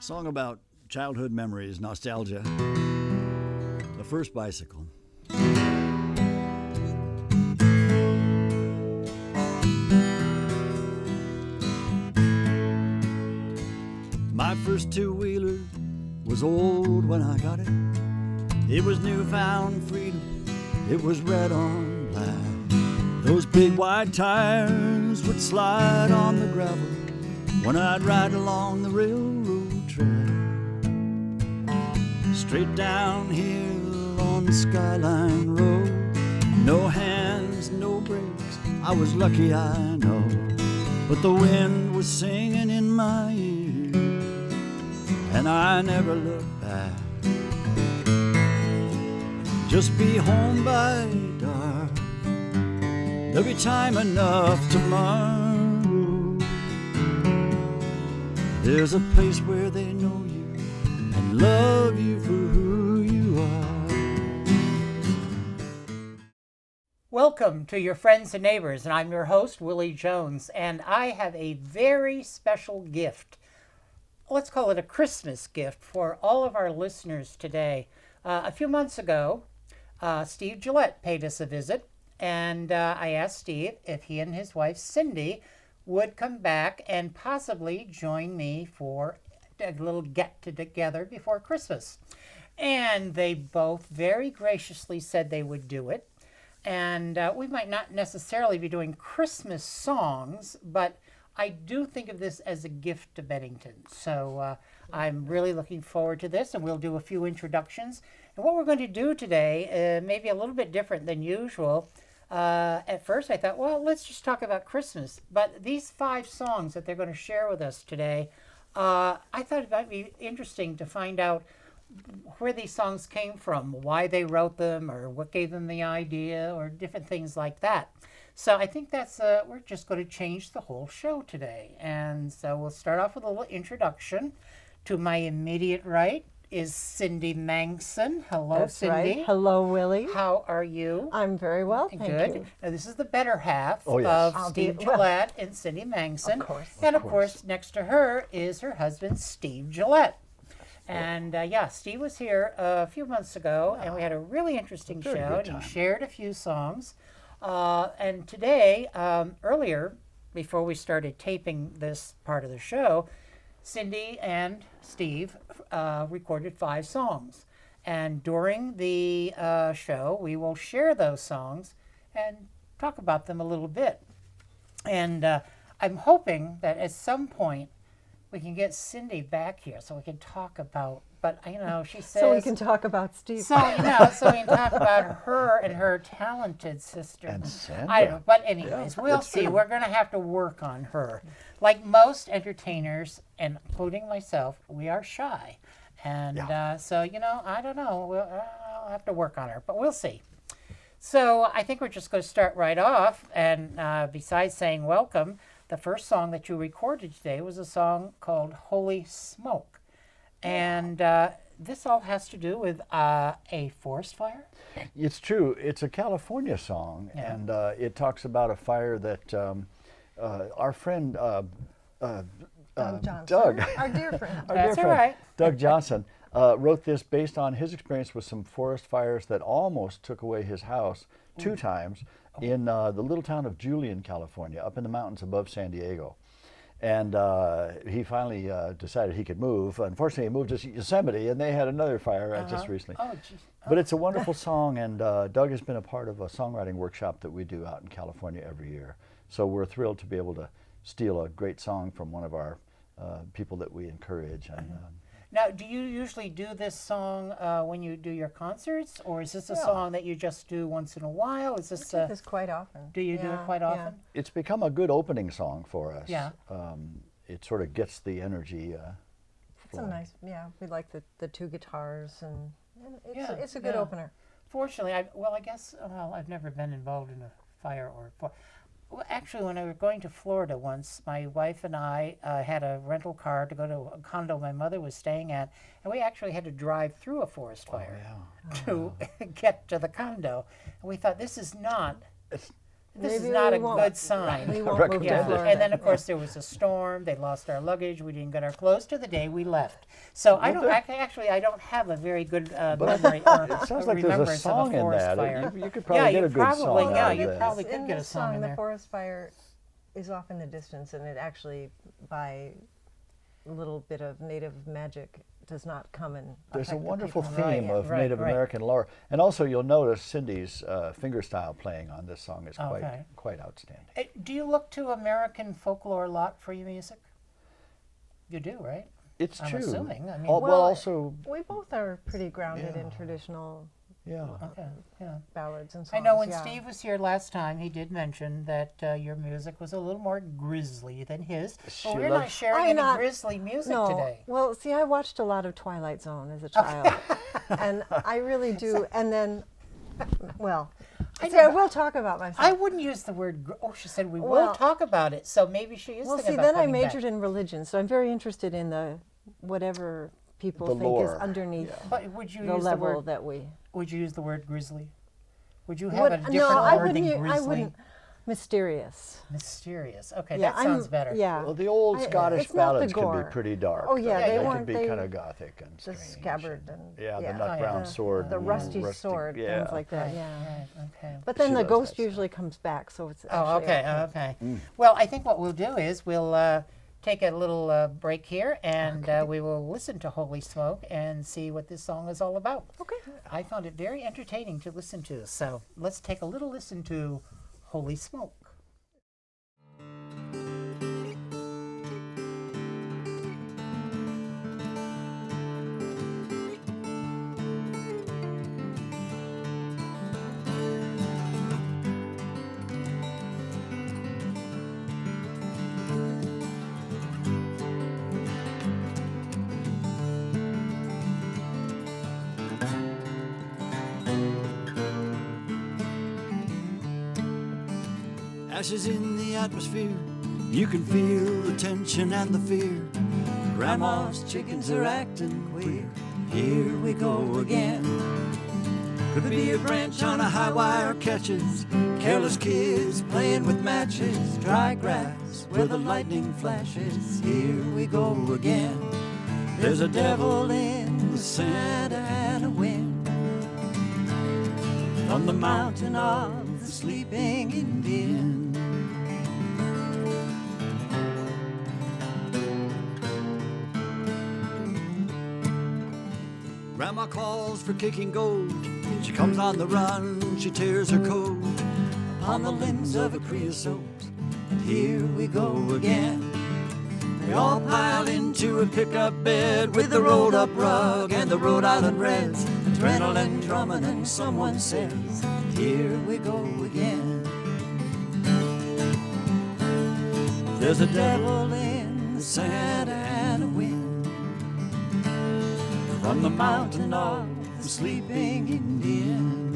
Song about childhood memories, nostalgia. The first bicycle. My first two-wheeler was old when I got it. It was newfound freedom. It was red on black. Those big wide tires would slide on the gravel when I'd ride along the railroad track. Straight downhill on the Skyline Road. No hands, no brakes. I was lucky, I know. But the wind was singing in my ear, and I never looked back. Just be home by dark. There'll be time enough tomorrow. There's a place where they know you and love you for who you are. Welcome to Your Friends and Neighbors, and I'm your host, Willie Jones, and I have a very special gift. Let's call it a Christmas gift for all of our listeners today. A few months ago, Steve Gillette paid us a visit, and I asked Steve if he and his wife Cindy would come back and possibly join me for a little get-together before Christmas. And they both very graciously said they would do it. And we might not necessarily be doing Christmas songs, but I do think of this as a gift to Bennington. So I'm really looking forward to this, and we'll do a few introductions. And what we're going to do today may be a little bit different than usual. At first I thought, well, let's just talk about Christmas. But these 5 songs that they're going to share with us today, I thought it might be interesting to find out where these songs came from, why they wrote them, or what gave them the idea, or different things like that. So I think that's, we're just going to change the whole show today. And so we'll start off with a little introduction. To my immediate right is Cindy Mangson. Hello, That's Cindy. right. Hello, Willie. How are you? I'm very well, thank Good. you. Now, this is the better half yes. of I'll Steve be- well, Gillette and Cindy Mangson. Of course. And of course, next to her is her husband, Steve Gillette. And Steve was here a few months ago, and we had a really interesting show, good and time. he shared a few songs. And today, earlier, before we started taping this part of the show, Cindy and Steve recorded 5 songs. And during the show, we will share those songs and talk about them a little bit. And I'm hoping that at some point we can get Cindy back here so we can talk about, but she says... So we can talk about Steve. So we can talk about her and her talented sister. And Sandra. I don't know, but anyways, we'll that's see. true. We're going to have to work on her. Like most entertainers, and including myself, we are shy. And so, I don't know. I'll have to work on her, but we'll see. So I think we're just going to start right off. And besides saying welcome, the first song that you recorded today was a song called Holy Smoke. And this all has to do with a forest fire? It's true. It's a California song, and it talks about a fire that our friend Johnson. Doug, Our dear friend. our That's dear all friend, right. Doug Johnson, wrote this based on his experience with some forest fires that almost took away his house 2 times in the little town of Julian, California, up in the mountains above San Diego. And he finally decided he could move. Unfortunately, he moved to Yosemite, and they had another fire just recently. Oh, geez. But it's a wonderful song, and Doug has been a part of a songwriting workshop that we do out in California every year. So we're thrilled to be able to steal a great song from one of our people that we encourage. And, Now, do you usually do this song when you do your concerts, or is this a song that you just do once in a while? Is this? I do this quite often. Do you do it quite often? it's become a good opening song for us. Yeah. It sort of gets the energy. It's a nice, we like the 2 guitars, and it's a good Yeah. opener. Fortunately, I've never been involved in a fire Well, actually, when I was going to Florida once, my wife and I had a rental car to go to a condo my mother was staying at, and we actually had to drive through a forest fire to get to the condo. And we thought, this is this is Maybe not we a won't- good sign. We won't move to Recommended. Florida. And then, of course, there was a storm. They lost our luggage. We didn't get our clothes to the day we left. So I don't actually. I don't have a very good memory or It sounds like there's a remembrance song of a in forest that. fire. You could probably get a good song yeah, out of you that. probably could in get a this song in the there. forest fire is off in the distance, and it actually, by a little bit of native magic, does not come and There's a affect the wonderful people. theme of right, Native right. American lore, and also you'll notice Cindy's fingerstyle playing on this song is Okay. quite outstanding. Do you look to American folklore a lot for your music? You do, right? It's I'm true. assuming. I mean, well, Well, also, We both are pretty grounded in Yeah. traditional yeah. okay, yeah. ballads and songs. I know when yeah. Steve was here last time, he did mention that your music was a little more grisly than his. She But we're not loves- sharing I'm any not- grisly music No, today. well, see, I watched a lot of Twilight Zone as a child, and I really do. And then, well, I see, I know, will talk about myself. I wouldn't use the word. Oh, she said we will Well- talk about it. So maybe she is. Well, thinking see, about then I coming majored back. in religion, so I'm very interested in the whatever people The think lore, is underneath But would you the use level the word? that we. Would you use the word grizzly? Would you have Would- a different no, I word than wouldn't. grizzly? I wouldn't. Mysterious. Mysterious. Okay, Yeah, that sounds better. Yeah. Well, the old Scottish it's not the ballads can gore. be pretty dark. Oh, yeah, they they can weren't- be they- kind of gothic and The strange. scabbard and yeah, yeah, the nut brown the- sword, the and rusty rustic- sword, yeah. things like that. Right, Yeah. right, okay. But then She the loves ghost that usually comes back, so it's. Oh, actually okay, okay. Well, I think what we'll do is we'll take a little break here, and we will listen to Holy Smoke and see what this song is all about. Okay. I found it very entertaining to listen to, so let's take a little listen to Holy Smoke. Ashes in the atmosphere, you can feel the tension and the fear. Grandma's chickens are acting queer. Here we go again. Could be a branch on a high wire catches, careless kids playing with matches, dry grass where the lightning flashes. Here we go again. There's a devil in the Santa Ana wind, from the mountain of the sleeping Indian. Grandma calls for kicking gold. She comes on the run, she tears her coat upon the limbs of a creosote. And here we go again. We all pile into a pickup bed with the rolled up rug and the Rhode Island Reds, adrenaline drumming, and someone says, here we go again. There's a devil in the Santa Ana wind, from the mountain of the sleeping Indian.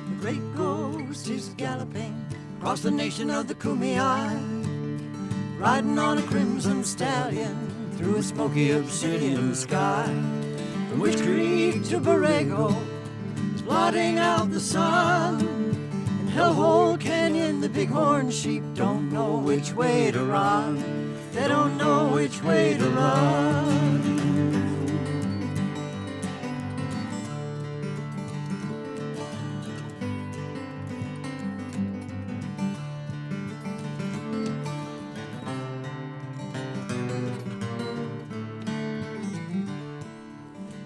The great ghost is galloping across the nation of the Kumeyaay, riding on a crimson stallion through a smoky obsidian sky. From Witch Creek to Borrego, it's blotting out the sun. In Hellhole Canyon, the bighorn sheep don't know which way to run. They don't know which way to run.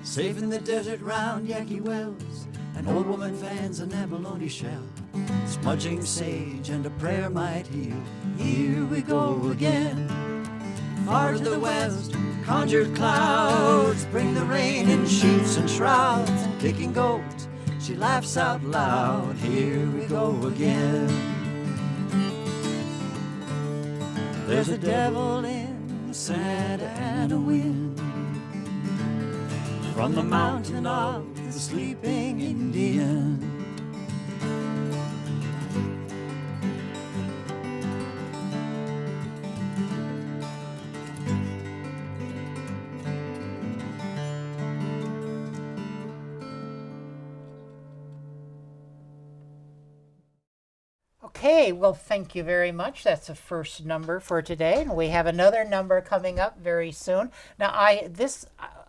Safe in the desert round Yankee Wells, an old woman fans an abalone shell. Smudging sage and a prayer might heal. Here we go again. Far to the west, conjured clouds bring the rain in sheets and shrouds. And kicking goats, she laughs out loud. Here we go again. There's a devil in Santa Ana wind from the mountain of the sleeping Indian. Okay, well, thank you very much. That's the first number for today, and we have another number coming up very soon. Now,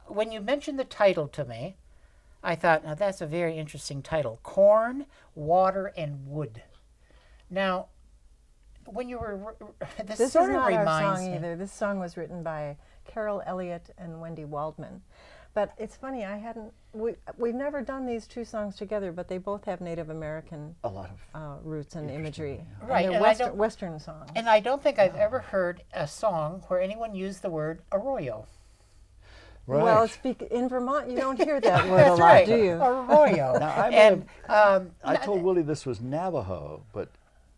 when you mentioned the title to me, I thought, now that's a very interesting title: Corn, Water, and Wood. Now, when you were, this This is sort of not our reminds song me. either. This song was written by Carol Elliott and Wendy Waldman. But it's funny, we've never done these two songs together, but they both have Native American A lot of roots and imagery. Right, And they're and I don't- Western songs. And I don't think I've ever heard a song where anyone used the word arroyo. right. Well, in Vermont, you don't hear that word a That's lot, right, do you? arroyo. Now, I and I told Willie this was Navajo, but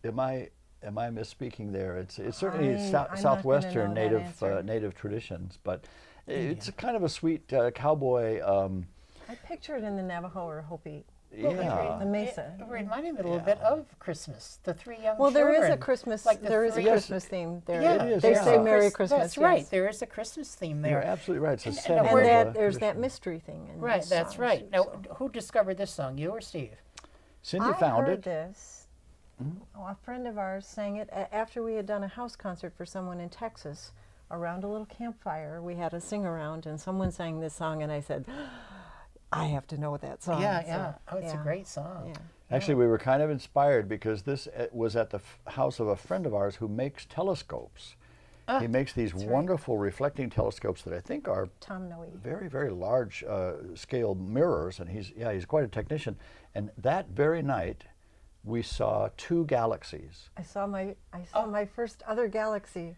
am I misspeaking there? It's certainly I'm not gonna southwestern know that native answer. native traditions, but it's kind of a sweet cowboy. I picture it in the Navajo or Hopi. Yeah. The Mesa. It reminded me a little bit of Christmas. The three young Well, children. there is a Christmas. Like the there is a three- Christmas theme there. Yeah, It is, They yeah. say Merry Chris- Christmas. That's right. yes. There is a Christmas theme there. You're absolutely right. It's a And- and set of where- And there's that traditions. mystery thing. In Right, these that's songs, right. Now, so. who discovered this song? You or Steve? Cindy I found heard it. this. Oh, a friend of ours sang it after we had done a house concert for someone in Texas. Around a little campfire, we had a sing around, and someone sang this song, and I said, "I have to know that song." Yeah, So, yeah. Oh, it's a yeah, great song. Yeah. Actually, we were kind of inspired because this was at the house of a friend of ours who makes telescopes. He makes these wonderful reflecting telescopes that I think are Tom Noe. very, very large scale mirrors, and he's quite a technician. And that very night, we saw two galaxies I saw my first other galaxy.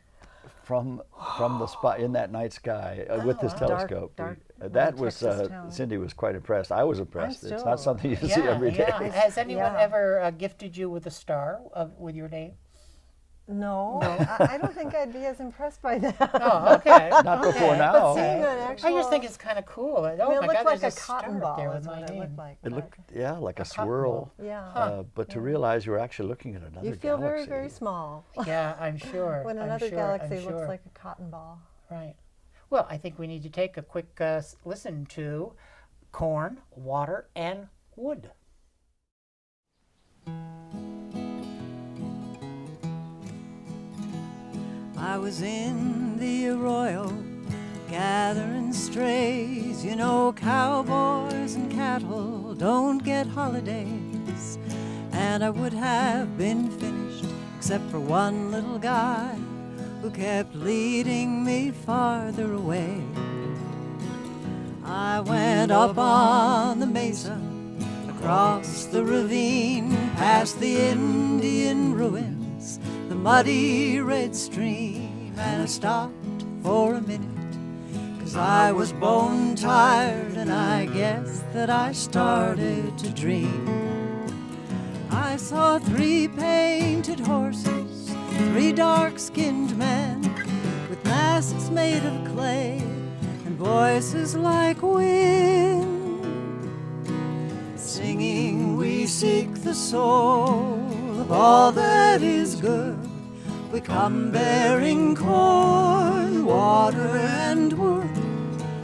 from the spot in that night sky with this Dark- telescope. dark That little was Texas town. Cindy was quite impressed. I was impressed. It's still- not something you see every day. Yeah. Has anyone Yeah. ever gifted you with a star with your name? No, I don't think I'd be as impressed by that. Oh, okay. Not before Okay. now. But seeing an actual, I just think it's kind of cool. Oh I mean, my it looked God, like there's a star cotton up ball. there Is with what my it name. looked like. It looked, like a cotton swirl. ball. Yeah. But to realize you were actually looking at another You feel galaxy. very, very small Yeah, I'm sure. when I'm another sure, galaxy I'm looks sure. like a cotton ball. Right. Well, I think we need to take a quick listen to Corn, Water, and Wood. I was in the arroyo gathering strays. You know, cowboys and cattle don't get holidays. And I would have been finished except for one little guy who kept leading me farther away. I went up on the mesa, across the ravine, past the Indian ruins, the muddy red stream, and I stopped for a minute, 'cause I was bone tired and I guess that I started to dream. I saw 3 painted horses, 3 dark-skinned men with masks made of clay and voices like wind, singing, "We seek the soul of all that is good. We come bearing corn, water, and wood.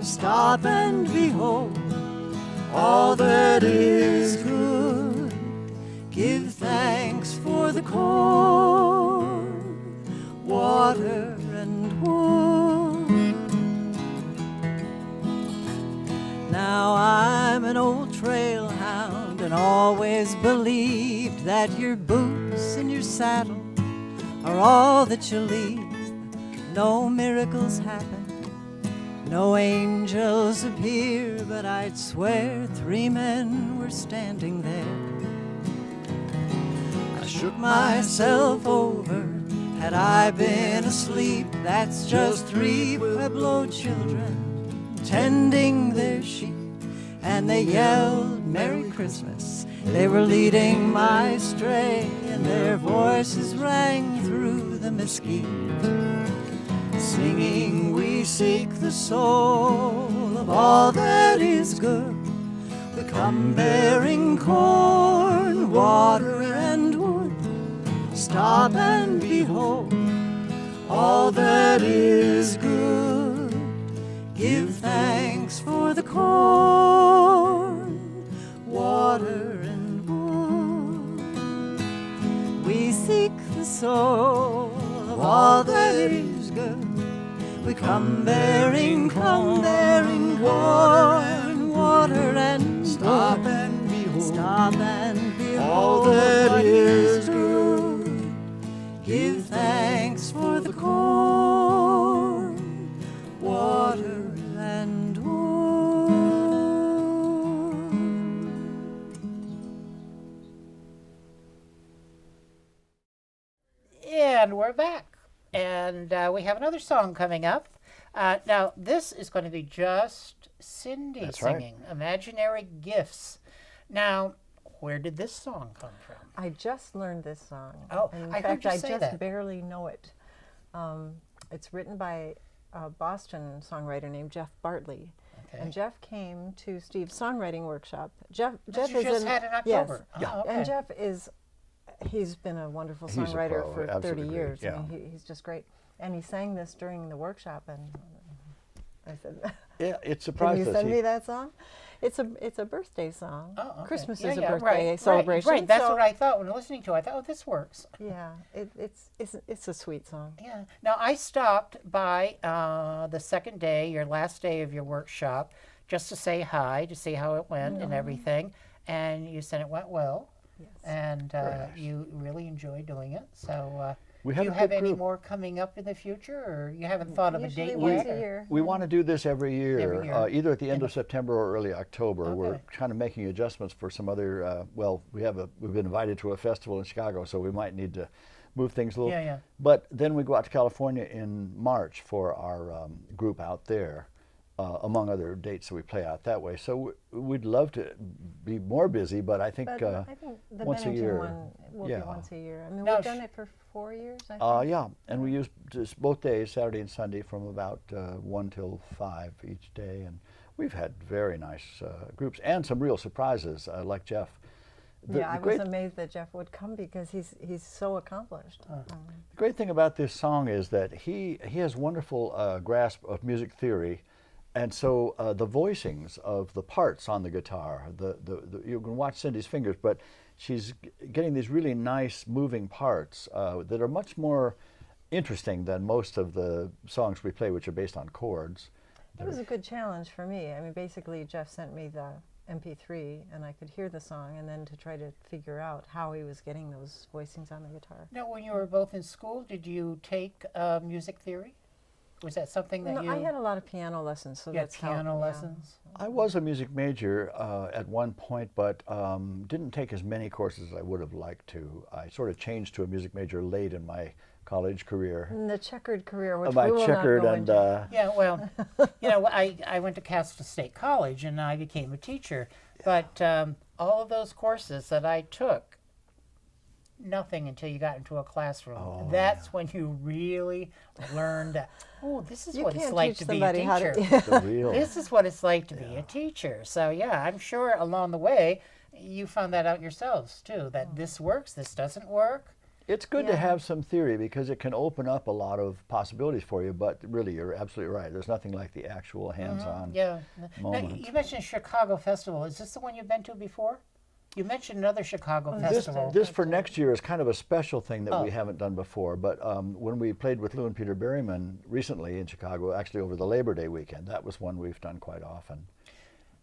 Stop and behold all that is good. Give thanks for the corn, water, and wood." Now I'm an old trail hound and always believed that your boots and your saddle are all that you leave. No miracles happen, no angels appear, but I'd swear 3 men were standing there. I shook myself over. Had I been asleep? That's just 3 Pueblo children tending their sheep, and they yelled Merry Christmas. They were leading my stray, and their voices rang through the mesquite. Singing we seek the soul of all that is good. We come bearing corn, water, and wood. Stop and behold all that is good. Give thanks for the corn, water, and wood. We seek the soul of all that is good. We come bearing corn, water, and Stop wood. and behold. Stop and behold all that what is good. Give thanks for the corn, water, and wood. And we're back. And we have another song coming up. Now, this is going to be just Cindy That's right. singing, Imaginary Gifts. Now, where did this song come from? I just learned this song. Oh, And in I heard fact, you I say just that. barely know it. It's written by a Boston songwriter named Jeff Bartley. Okay. And Jeff came to Steve's songwriting workshop. Jeff That you is just in, had in yes. October. Yeah. Oh, okay. And Jeff he's been a wonderful He's a songwriter pro, for 30 absolutely great, years. yeah. I mean, he's just great. And he sang this during the workshop, and I said, Yeah, it "Can surprised you us. send He- me that song?" It's a birthday song. Oh, okay. Christmas Yeah, is a yeah, birthday right, celebration. Right, that's so- what I thought when listening to it. I thought, oh, this works. Yeah, it's a sweet song. Yeah. Now, I stopped by the second day, your last day of your workshop, just to say hi, to see how it went and everything. And you said it went well. Yes. And nice. you really enjoyed doing it. So, We do have you a have good any group. more coming up in the future, or you haven't thought of a Usually date once yet? a year. We want to do this every year, Every year. either at the end of September or early October. We're Okay. kind of making adjustments for some other. Well, we've been invited to a festival in Chicago, so we might need to move things a little. Yeah, yeah. But then we go out to California in March for our group out there, among other dates that we play out that way. So we'd love to be more busy, but I think. But I think the once a Bennington year. one will Yeah. be once a year. I mean, Now, we've done it for 4 years, I think. Yeah, and we use just both days, Saturday and Sunday, from about 1 till 5 each day, and we've had very nice groups and some real surprises, like Jeff. Yeah, I was amazed that Jeff would come because he's so accomplished. The great thing about this song is that he has wonderful grasp of music theory, and so the voicings of the parts on the guitar, you can watch Cindy's fingers, but she's getting these really nice moving parts that are much more interesting than most of the songs we play, which are based on chords. It was a good challenge for me. I mean, basically, Jeff sent me the MP3, and I could hear the song, and then to try to figure out how he was getting those voicings on the guitar. Now, when you were both in school, did you take music theory? Was that something that No, you I had a lot of piano lessons, so you had that's how. piano yeah. lessons? I was a music major at one point, but didn't take as many courses as I would have liked to. I sort of changed to a music major late in my college career. And the checkered career, which My we will checkered not go and into. Yeah, well, I went to Castle State College and I became a teacher, but all of those courses that I took, nothing until you got into a classroom. Oh, That's when you really learned that, oh, this is You what it's can't like teach to be a somebody how teacher. to. the real. This is what it's like to be a teacher. So yeah, I'm sure along the way you found that out yourselves too, that this works, this doesn't work. It's good to Yeah. have some theory because it can open up a lot of possibilities for you, but really, you're absolutely right. There's nothing like the actual hands-on. Yeah. Now, moment. you mentioned Chicago Festival. Is this the one you've been to before? You mentioned another Chicago This, festival. this for next year is kind of a special thing that Oh. we haven't done before, but when we played with Lou and Peter Berryman recently in Chicago, actually over the Labor Day weekend, that was one we've done quite often.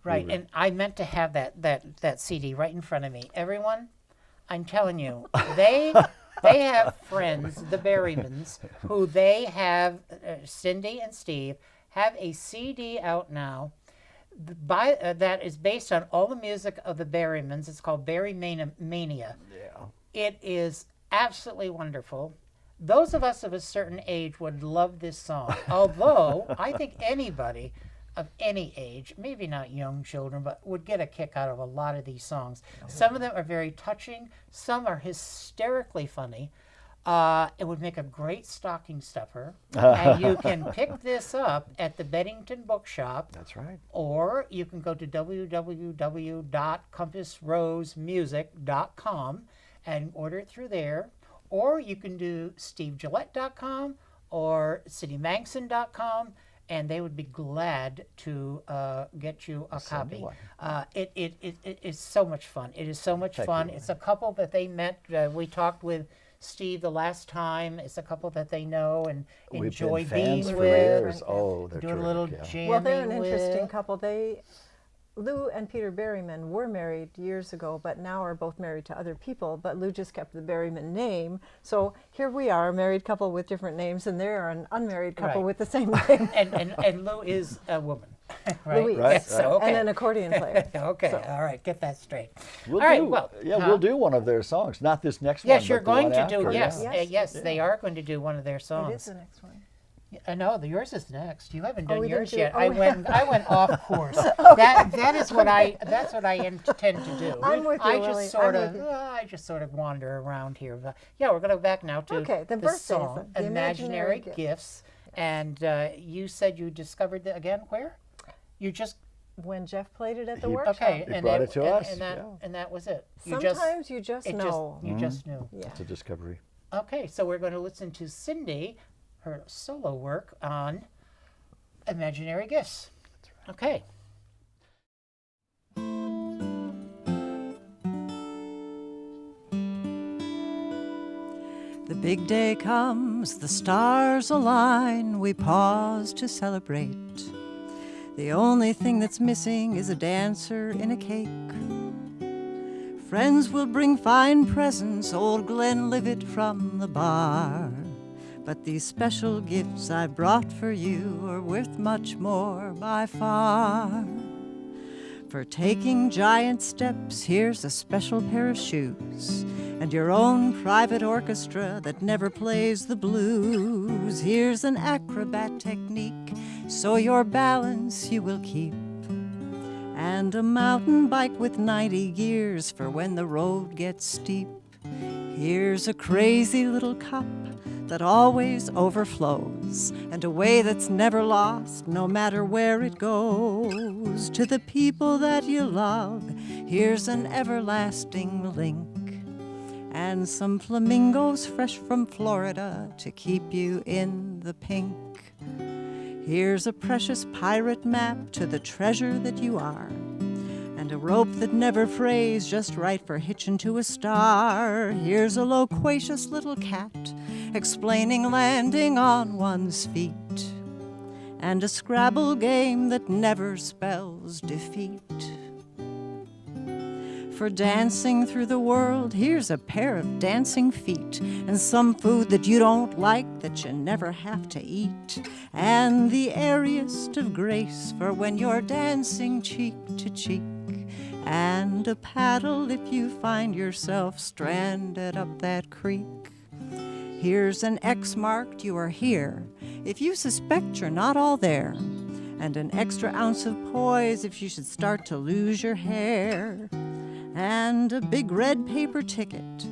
Right, Really. and I meant to have that CD right in front of me. Everyone, I'm telling you, they have friends, the Berrymans, who they have, Cindy and Steve, have a CD out now that is based on all the music of the Berrymans. It's called Berrymania. Yeah. It is absolutely wonderful. Those of us of a certain age would love this song. Although I think anybody of any age, maybe not young children, but would get a kick out of a lot of these songs. Some of them are very touching. Some are hysterically funny. It would make a great stocking stuffer. And you can pick this up at the Bennington Bookshop. That's right. Or you can go to www.compassrosemusic.com and order it through there. Or you can do stevegillette.com or citymangson.com, and they would be glad to get you a Send you copy. one. It is so much fun. It is so much fun. It's a couple that they met. We talked with Steve the last time. It's a couple that they know and We've enjoy been fans being for with. years. Oh, they're Do a terrific, little yeah. jamming Well, they're an interesting with. couple. Lou and Peter Berryman were married years ago, but now are both married to other people. But Lou just kept the Berryman name. So here we are, a married couple with different names, and they're an unmarried couple Right. with the same name. And Lou is a woman, right? Louise. Right, Yes, so, okay. And an accordion player. Okay, So- all right, get that straight. We'll all right, do, well, we'll do one of their songs. Not this next one. Yes, but you're the going one to do. after, Yes, yeah. Yes. they are going to do one of their It is songs. the next one. No, yours is next. You haven't done we didn't yours do- yet. oh, I we- went off course. That's what I intend to do. I'm with you, I Willy. just sort I'm of with you. I just sort of wander around here. But yeah, we're going to go back now to Okay, the the birthdays, song the "Imaginary Imaginary Gifts," and you said you discovered that again. Where? You just When Jeff played it at the He- workshop. okay, He and brought it to us, and yeah. that was it. Sometimes you just it know. you just knew. Yeah. It's a discovery. Okay, so we're going to listen to Cindy, her solo work on Imaginary Gifts. Okay. The big day comes, the stars align, we pause to celebrate. The only thing that's missing is a dancer in a cake. Friends will bring fine presents, old Glenlivet from the bar. But these special gifts I brought for you are worth much more by far. For taking giant steps, here's a special pair of shoes. And your own private orchestra that never plays the blues. Here's an acrobat technique, so your balance you will keep. And a mountain bike with 90 gears for when the road gets steep. Here's a crazy little cup that always overflows, and a way that's never lost, no matter where it goes. To the people that you love, here's an everlasting link. And some flamingos fresh from Florida to keep you in the pink. Here's a precious pirate map to the treasure that you are. And a rope that never frays, just right for hitching to a star. Here's a loquacious little cat explaining landing on one's feet. And a Scrabble game that never spells defeat. For dancing through the world, here's a pair of dancing feet. And some food that you don't like that you never have to eat. And the airiest of grace for when you're dancing cheek to cheek. And a paddle if you find yourself stranded up that creek. Here's an X marked you are here if you suspect you're not all there. And an extra ounce of poise if you should start to lose your hair. And a big red paper ticket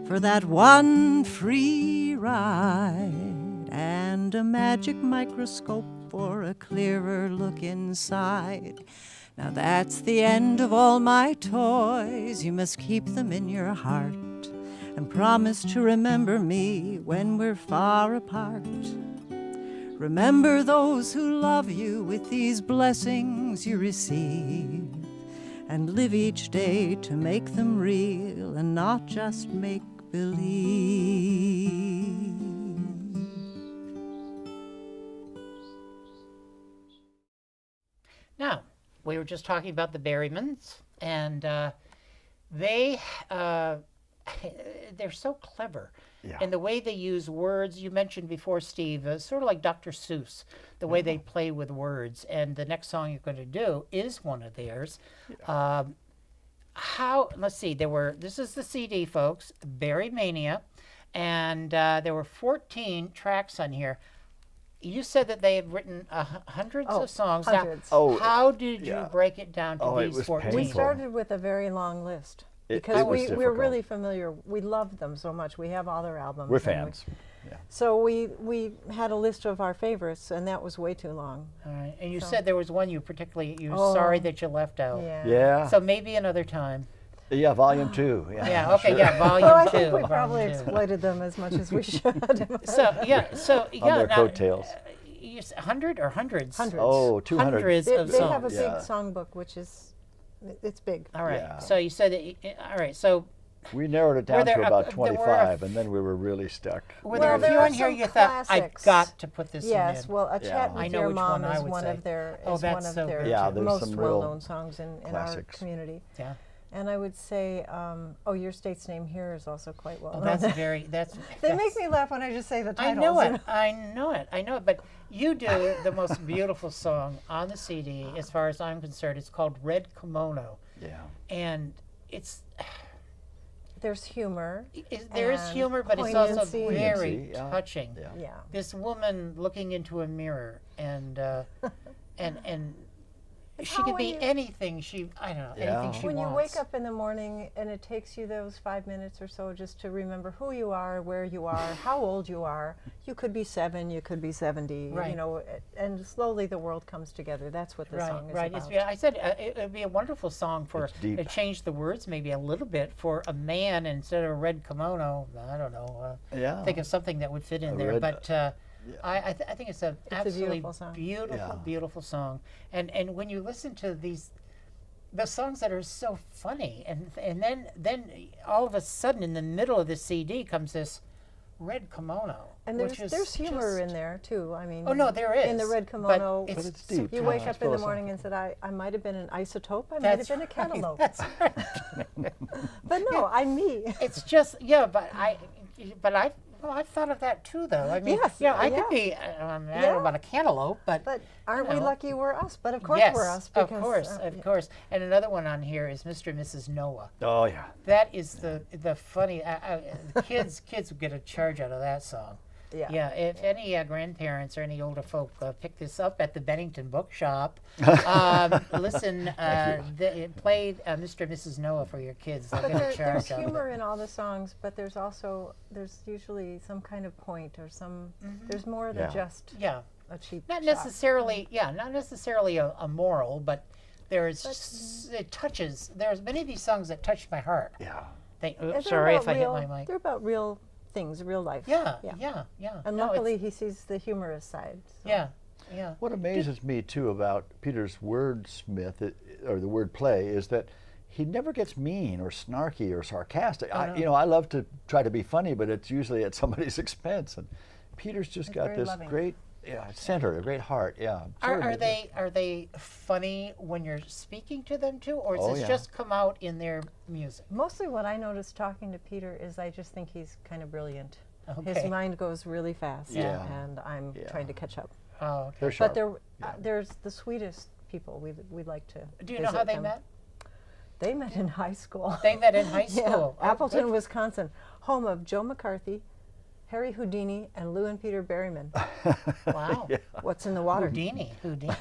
for that one free ride. And a magic microscope for a clearer look inside. Now that's the end of all my toys. You must keep them in your heart and promise to remember me when we're far apart. Remember those who love you with these blessings you receive, and live each day to make them real and not just make believe. Now, we were just talking about the Berrymans, and they're so clever. Yeah. And the way they use words, you mentioned before, Steve, sort of like Dr. Seuss, the way they play with words. And the next song you're going to do is one of theirs. Let's see, this is the CD, folks, Berrymania, and there were 14 tracks on here. You said that they had written hundreds of songs. Hundreds. Now, how did you yeah. break it down to Oh, it these was 14? We painful. started with a very long list. because it was we're difficult. really familiar. We love them so much. We have all their albums. We're and fans. So we had a list of our favorites, and that was way too long. All right. And you So- said there was one you particularly, Oh. sorry that you left out. Yeah. Yeah. So maybe another time. Yeah, volume 2. Yeah. Yeah, okay, sure. yeah, volume Well, I 2. think we volume probably 2. exploited them as much as we should. So, yeah, their now, coattails. 100 or hundreds? Hundreds. Oh, 200. Hundreds They, of they songs. have a big Yeah. songbook, which is, it's big. All right. Yeah. So you said that, all right, so We narrowed it down there to a- about there were a 25, and then we were really stuck. were there Well, a there few are on here some you thought, I classics. got to put this Yes, in? well, A Yeah. Chat I with know Your which Mom one I is would one say. of their Oh, is that's one of so their good. Yeah, there's most some real well-known songs in our classics. community. Yeah. And I would say, oh, Your State's Name Here is also quite well Oh, known. that's very, that's. They that's- make me laugh when I just say the I titles. know you it. I know it. I know it. But you do the most beautiful song on the CD, as far as I'm concerned. It's called Red Kimono, Yeah. and it's There's humor. there is And humor, but it's also poignancy. very Poignancy, yeah. touching. Yeah. Yeah. This woman looking into a mirror, and and she how could when be you- anything she I don't know Yeah. anything she When wants. you wake up in the morning and it takes you those 5 minutes or so just to remember who you are, where you are, how old you are. You could be 7, you could be 70, Right. you know, and slowly the world comes together. That's what the Right, song is right. about. It's, yeah, I said it would be a wonderful song for It's deep. to change the words maybe a little bit for a man instead of a red kimono. I don't know. Yeah. Think of something that would fit in A there. red- But I think it's a a absolutely beautiful song. beautiful, Yeah. beautiful song. And when you listen to the songs that are so funny, and then all of a sudden in the middle of the CD comes this red kimono, And which there's is humor just- in there too. I mean, Oh, no, there is. in the red but kimono. But it's so deep. You Yeah, wake it's up in the morning and philosophical. said, I might have been an isotope, I might That's have been a right, cantaloupe. That's right. But no, I'm me. It's just but I've thought of that too, though. I mean, Yes, I yeah. could be. I don't know Yeah. about a cantaloupe, but But aren't we know. lucky we're us? But of course yes, we're us. of Because, course, yeah. of course. And another one on here is Mr. and Mrs. Noah. Oh, yeah. That is the funny. The kids would get a charge out of that song. Yeah. Yeah, if any grandparents or any older folk pick this up at the Bennington Bookshop, listen, play Mr. and Mrs. Noah for your kids. They'll But get a there's charge out of humor it. in all the songs, but there's usually some kind of point or some. There's more than Yeah. just Yeah, a cheap. not shot. necessarily. Yeah, not necessarily a moral, but there's it touches. There's many of these songs that touch my heart. Yeah. And they're Sorry if about I real, hit my mic. They're about real things, real life. Yeah, yeah. yeah, yeah. And No, it's- luckily, he sees the humorous side. So. yeah, yeah. What amazes me too about Peter's wordsmith or the word play is that he never gets mean or snarky or sarcastic. no. I love to try to be funny, but it's usually at somebody's expense. And Peter's just He's got very this loving. great center, a great heart. Yeah. Sort of Are they funny when you're speaking to them too, or does Oh, this yeah. just come out in their music? Mostly what I noticed talking to Peter is I just think he's kind of brilliant. Okay. His mind goes really fast, Yeah. and I'm Yeah. trying to catch up. Oh, okay. They're sharp. But there's the sweetest people we'd like to. Do you know how visit they them. met? They met in high school. They met in high Yeah, school. Oh, Appleton, good. Wisconsin, home of Joe McCarthy, Harry Houdini, and Lou and Peter Berryman. Wow. Yeah. What's in the water? Houdini.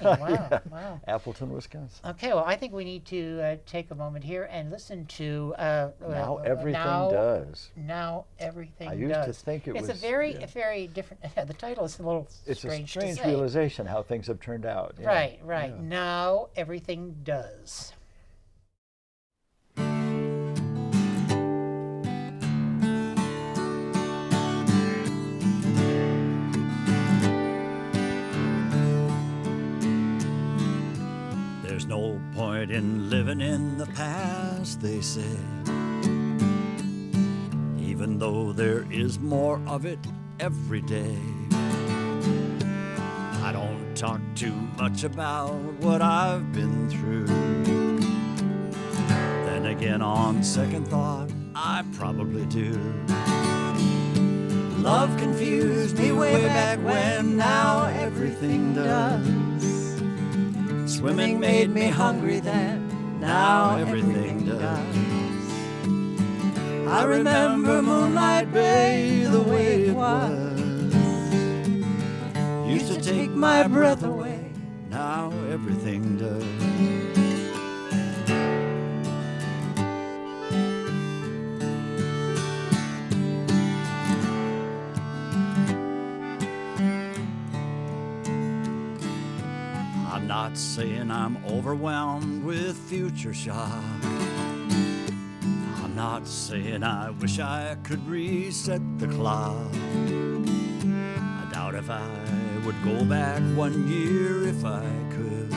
Wow. Wow. Appleton, Wisconsin. Okay, well, I think we need to take a moment here and listen to Now everything now, does. Now everything I used does. to think it it's was, a very, yeah. very different. The title is a little It's a strange strange to say. realization how things have turned out. Yeah. Right, right. Yeah. Now everything does. There's no point in living in the past, they say, even though there is more of it every day. I don't talk too much about what I've been through. Then again, on second thought, I probably do. Love confused me way back when, now everything does. Swimming made me hungry then, now everything does. I remember Moonlight Bay the way it was. Used to take my breath away, now everything does. not saying I'm overwhelmed with future shock. I'm not saying I wish I could reset the clock. I doubt if I would go back 1 year if I could.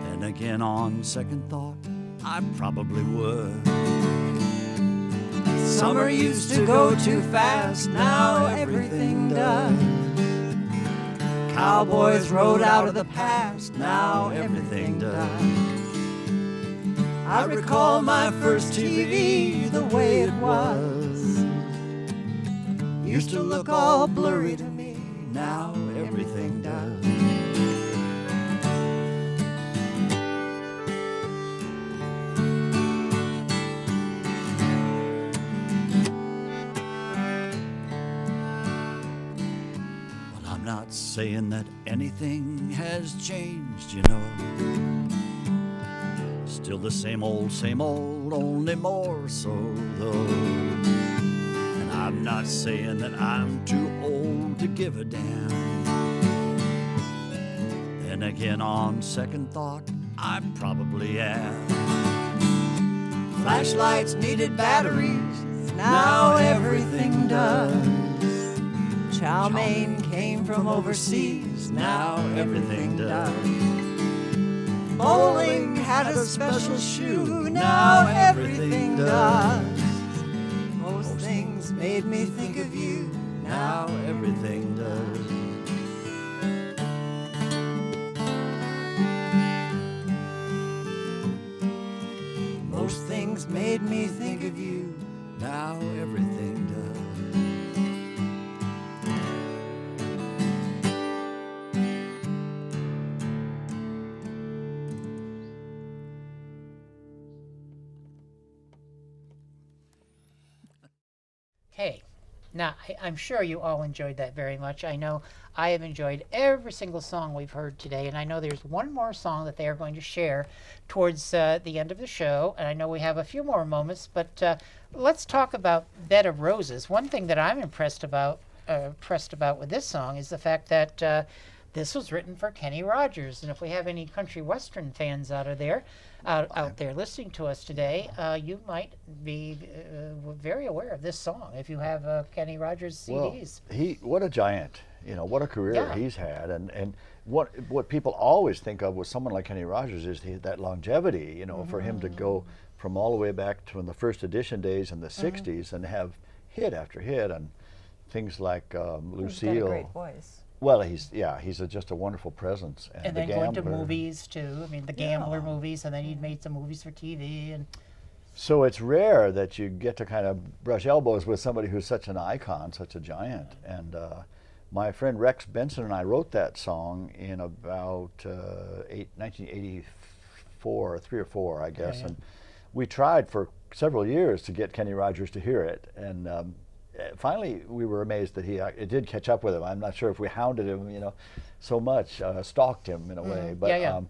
Then again, on second thought, I probably would. Summer used to go too fast, now everything does. Cowboys rode out of the past, now everything does. I recall my first TV the way it was. Used to look all blurry to me, now everything does. Not saying that anything has changed, you know. Still the same old, only more so, though. And I'm not saying that I'm too old to give a damn. Then again, on second thought, I probably am. Flashlights needed batteries, now everything does. Chow mein came from overseas, now everything does. Bowling had a special shoe, now everything does. Most things made me think of you, now everything does. Most things made me think of you, now everything does. Okay, now I'm sure you all enjoyed that very much. I know I have enjoyed every single song we've heard today, and I know there's one more song that they are going to share towards the end of the show, and I know we have a few more moments, but let's talk about Bed of Roses. One thing that I'm impressed about with this song is the fact that this was written for Kenny Rogers, and if we have any country western fans out there listening to us today, you might be very aware of this song if you have Kenny Rogers CDs. Well, what a giant, what a career Yeah. he's had, and what people always think of with someone like Kenny Rogers is that longevity, for him to go from all the way back to the first edition days in the 60s and have hit after hit, and things like Lucille. He's got a great voice. Well, he's just a wonderful presence. And The then going to Gambler. movies too. I mean, the Gambler movies, and then he'd made some movies for TV. And So it's rare that you get to kind of brush elbows with somebody who's such an icon, such a giant. And my friend Rex Benson and I wrote that song in about 1984, 3 or 4, I guess. Yeah. And we tried for several years to get Kenny Rogers to hear it. And finally, we were amazed that it did catch up with him. I'm not sure if we hounded him, so much, stalked him in a way. But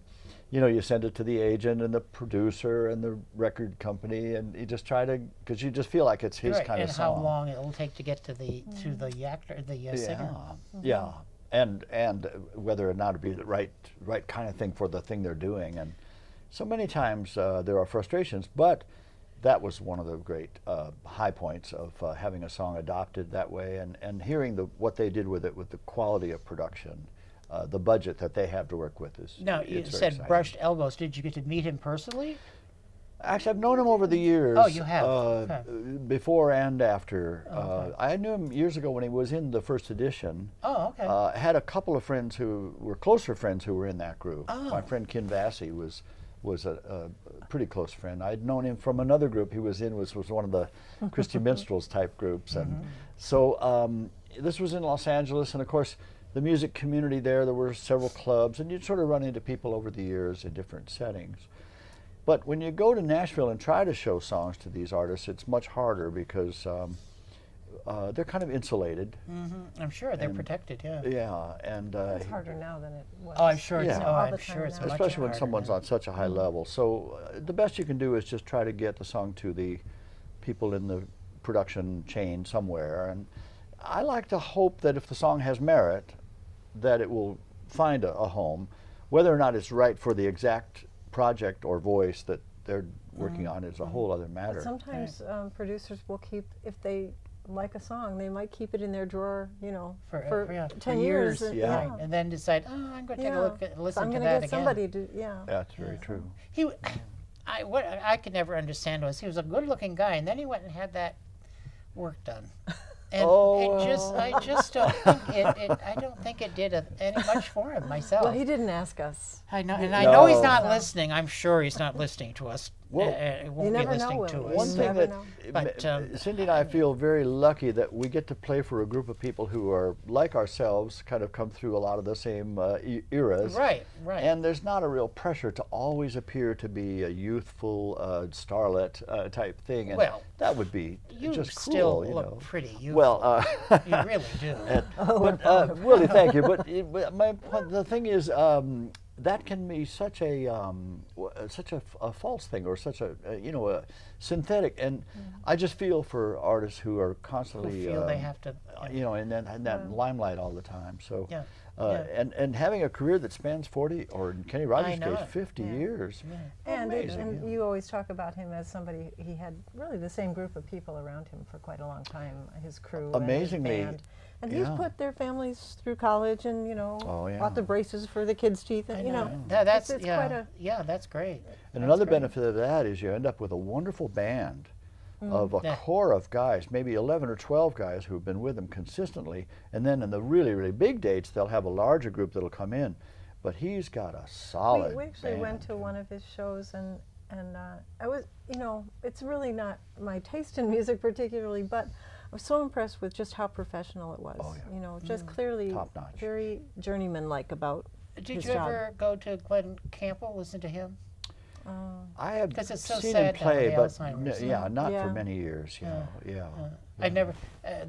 you send it to the agent and the producer and the record company, and you just try to, because you just feel like it's his kind of song. And how long it'll take to get to the actor, the singer. Yeah, and whether or not it'd be the right kind of thing for the thing they're doing. And so many times there are frustrations, but that was one of the great high points of having a song adopted that way, and hearing what they did with it, with the quality of production, the budget that they have to work with is. Now, you said exciting. brushed elbows. Did you get to meet him personally? Actually, I've known him over the years. Oh, you have? Okay. Before and after. Okay. I knew him years ago when he was in the first edition. Oh, okay. I had a couple of friends who were closer friends who were in that group. Oh. My friend Ken Vassy was a pretty close friend. I'd known him from another group he was in, which was one of the Christy Minstrels type groups. And so this was in Los Angeles, and of course the music community there were several clubs, and you'd sort of run into people over the years in different settings. But when you go to Nashville and try to show songs to these artists, it's much harder because they're kind of insulated. I'm sure they're protected. Yeah. Yeah, and It's harder now than it was. Oh, I'm sure it's. Yeah. Oh, All I'm the sure time it's now. much especially when harder someone's now. on such a high level. So the best you can do is just try to get the song to the people in the production chain somewhere. And I like to hope that if the song has merit, that it will find a home. whether or not it's right for the exact project or voice that they're working on is a whole other matter. But sometimes producers will keep, if they like a song, they might keep it in their drawer, you know, for 10 years. And, yeah. Right. And then decide, oh, I'm going to take a look at, So listen I'm to going that to again. get somebody to, That's very true. What I could never understand was he was a good-looking guy, and then he went and had that work done. And I just don't think I don't think it did any much for him myself. Well, he didn't ask us. I know, and I know he's No. not listening. I'm sure he's not listening to us. Well, won't be never know, listening Willy. to us. One You thing never that know. But, Cindy and I feel very lucky that we get to play for a group of people who are like ourselves, kind of come through a lot of the same eras. Right. And there's not a real pressure to always appear to be a youthful starlet type thing, and Well, that would be you just still cruel, you look know. pretty youthful. Well, you really do. Willie, thank you. But the thing is, that can be such a false thing, or such a a synthetic. And I just feel for artists who are constantly Who feel they have to. in that limelight all the time. So. Yeah. And having a career that spans 40, or in Kenny Rogers' know case, it. 50 years. And, Amazing, and you always talk about him as somebody, he had really the same group of people around him for quite a long time, his crew Amazingly, and his band. And he's yeah. put their families through college and, Oh, yeah. bought the braces for the kids' teeth. And, That's it's yeah, quite a, that's great. And another great. benefit of that is you end up with a wonderful band of a Yeah. core of guys, maybe 11 or 12 guys who've been with them consistently. And then in the really, really big dates, they'll have a larger group that'll come in. But he's got a solid we actually band. went to one of his shows and I was, it's really not my taste in music particularly, but I was so impressed with just how professional it was. Oh, yeah. Just clearly Top-notch. very journeyman-like about Did his you job. ever go to Glenn Campbell, listen to him? I have 'Cause it's so seen sad him now play, with but Alzheimer's. not Yeah. for many years. Yeah. I never,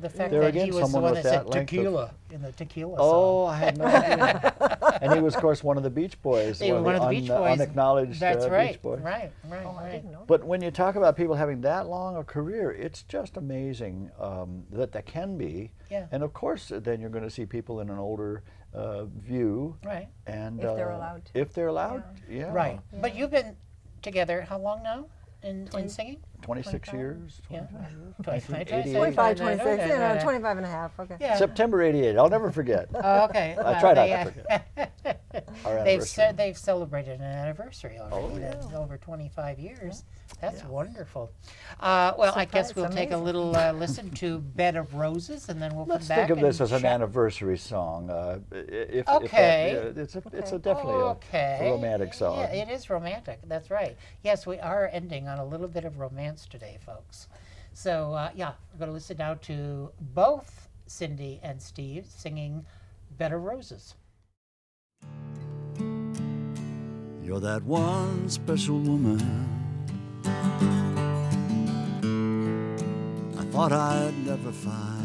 the fact There that again, he was the someone one with that said that length of- tequila in the tequila Oh, song. I had no idea. And he was, of course, one of the Beach Boys. He was one of the Beach Boys. Unacknowledged That's right. Beach Boy. Right. Oh, I didn't know. But when you talk about people having that long a career, it's just amazing that can be. Yeah. And of course, then you're going to see people in an older view. Right. And If they're allowed to. If they're allowed, yeah. Right. But you've been together how long now in singing? 26 years. Yeah. 1988. 25, 26, 25 and a half, okay. Yeah. September '88. I'll never forget. Oh, okay. I try not to forget. Our They've anniversary. they've celebrated an anniversary already. Oh, yeah. That's over 25 years. That's Yeah. wonderful. Well, I guess Surprise, we'll take a amazing. little listen to "Bed of Roses," and then we'll Let's come back. think of this and as an chat. anniversary song. If Okay. it's definitely a romantic song. Yeah, it is romantic. That's right. Yes, we are ending on a little bit of romance today, folks. So we're going to listen now to both Cindy and Steve singing "Bed of Roses." You're that one special woman I thought I'd never find,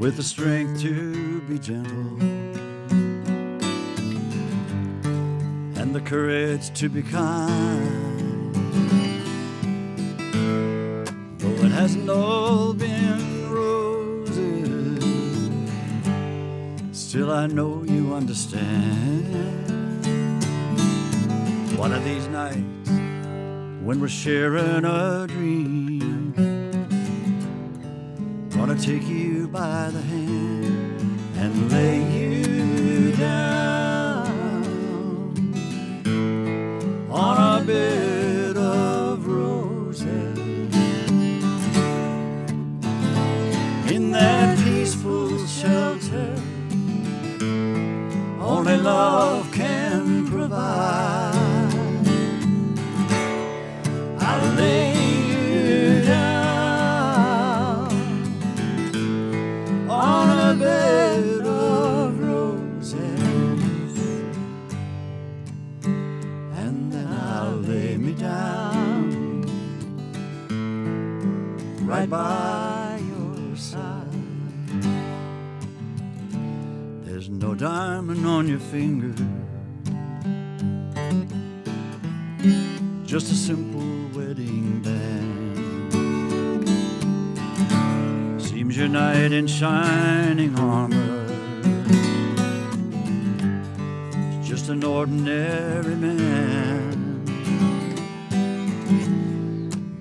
with the strength to be gentle and the courage to be kind. Though it hasn't all been roses, still I know you understand. One of these nights when we're sharing a dream, gonna take you by the hand and lay you down on a bed of roses in that peaceful shelter only love can provide. I'll lay you down on a bed of roses, and then I'll lay me down right by your side. There's no diamond on your finger, just a simple wedding band. Seems your knight in shining armor just an ordinary man.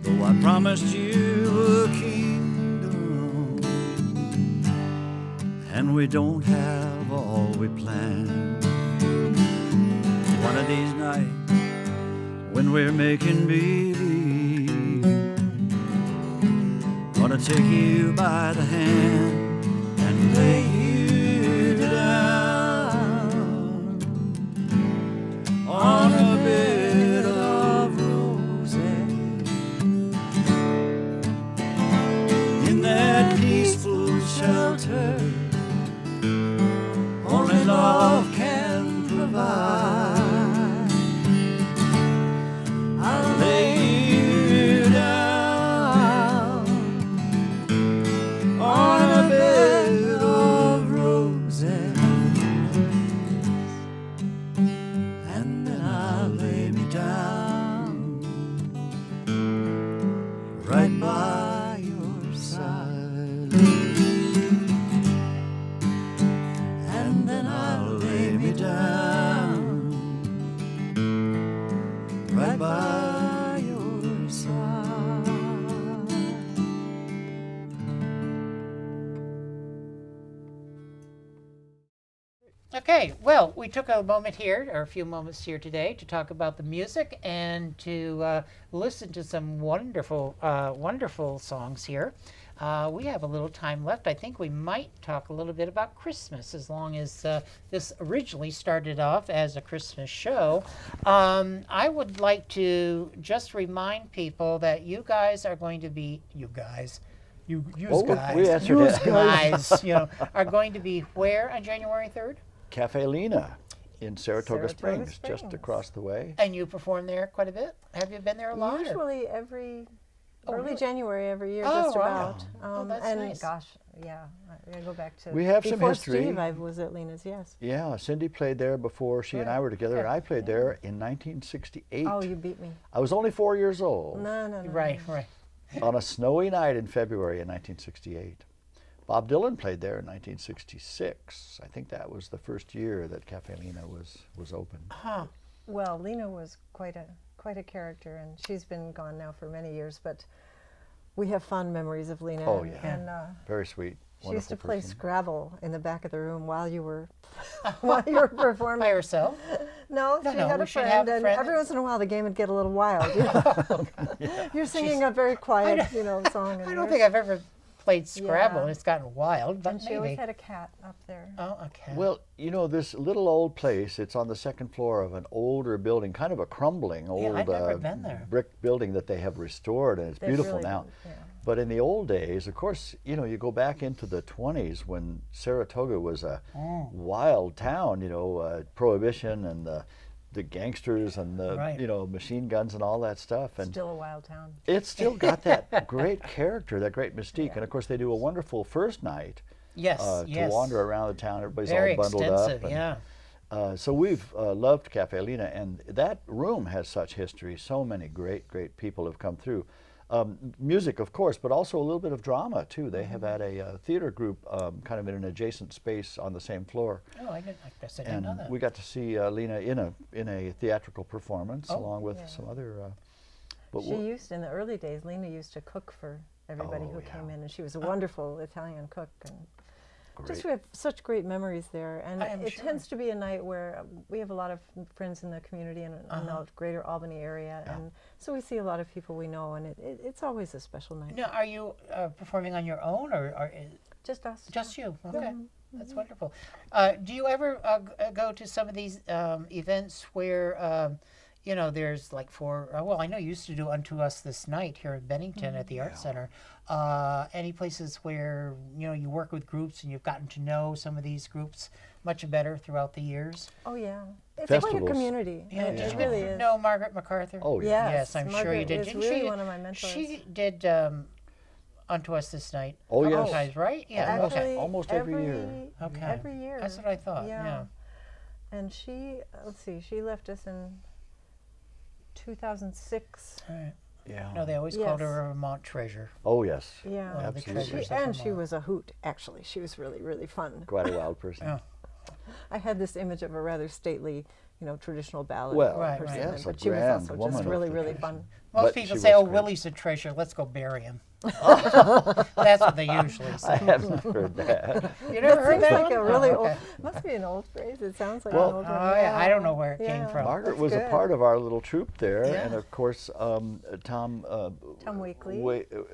Though I promised you a kingdom, and we don't have all we planned. One of these nights when we're making believe, gonna take you by the hand and lay you down on a bed of roses in that peaceful shelter only love can provide. I'll lay you down on a bed of roses, and then I'll lay me down right by your side, and then I'll lay me down right by your side. Okay, well, we took a moment here, or a few moments here today, to talk about the music and to listen to some wonderful, wonderful songs here. We have a little time left. I think we might talk a little bit about Christmas, as long as this originally started off as a Christmas show. I would like to just remind people that you guys are going to be, you guys, you Oh, guys, we answered yous it. guys, you know, are going to be where on January 3rd? Cafe Lena in Saratoga, Saratoga Springs, just Springs. across the way. And you perform there quite a bit? Have you been there a lot? or- Usually every Oh, early really? January every year, Oh, just wow. about. Oh, that's and nice. gosh, yeah, I go back to We have some before history. Steve, I was at Lena's. Yes. Yeah, Cindy played there before she and I were together, and I played there in 1968. Oh, you beat me. I was only 4 years old No, no, no. Right, right. on a snowy night in February in 1968. Bob Dylan played there in 1966. I think that was the first year that Cafe Lena was open. Huh. Well, Lena was quite a character, and she's been gone now for many years. But we have fond memories of Lena. Oh, and, yeah. And Very sweet. she used to Wonderful play person. Scrabble in the back of the room while you were while you were performing. By herself? No, No, she no, had we a should have friend, a and friend every that- once in a while the game would get a little wild. You know? You're singing a very quiet, song. I don't think I've ever played Scrabble Yeah. and it's gotten wild, but And she maybe. always had a cat up there. Oh, okay. Well, this little old place, it's on the second floor of an older building, kind of a crumbling old I've never been there. brick building that they have restored, and it's They've beautiful really now. been, yeah. But in the old days, of course, you go back into the 20s when Saratoga was a wild town, Prohibition and the gangsters and the, Right. machine guns and all that stuff. And Still a wild town. it's still got that great character, that great mystique. And of course, they do a wonderful first night yes, to yes. wander around the town. Everybody's Very all bundled extensive, up. yeah. So we've loved Cafe Lena, and that room has such history. So many great, great people have come through. Music, of course, but also a little bit of drama, too. They have had a theater group kind of in an adjacent space on the same floor. Oh, I guess I didn't know And that. we got to see Lena in a theatrical performance, Oh. along with Yeah. some other... but She used, in the early days, Lena used to cook for everybody Oh, who yeah. came in, and she was a wonderful Italian cook. And great. just we have such great memories there, and I am it sure. tends to be a night where we have a lot of friends in the community and in the greater Albany area, and so we see a lot of people we know, and it's always a special night. Now, are you performing on your own, or Just us. just you? Okay, Mm-hmm. that's wonderful. Do you ever go to some of these events where, there's like I know you used to do Unto Us This Night here in Bennington at the Art Center. Any places where, you work with groups and you've gotten to know some of these groups much better throughout the years? Oh yeah, it's quite a Festivals. community. Yeah, It, did it you really get to is. know Margaret MacArthur? Oh, yeah. Yes, I'm sure you Margaret did. is Didn't really she? one of my mentors. She did Unto Us This Night. Oh, a couple yes. times, right? Yeah. Actually, Okay. Almost every year. Okay. Every year. That's what I thought. Yeah. And she, let's see, she left us in 2006. All right. Yeah. No, they always called Yes. her a Vermont treasure. Oh, yes. Yeah. One of the Absolutely. treasures She, of and she Vermont. was a hoot, actually. She was really, really fun. Quite a wild person. Yeah. I had this image of a rather stately, traditional ballad Well, Right, person, right. yes, a but she was grand also woman just of really, the really tradition. fun. Most But people she say, was "Oh, great. Willy's a treasure. Let's go bury him." That's what they usually I say. haven't heard that. You never heard Seems that? like a one? really Oh, old. okay. Must be an old phrase. It sounds like Well- an old one. Oh, yeah, I don't know where it came from. Margaret That's was a good. part of our little troupe there, and Yeah. of course, Tom Tom Weekly.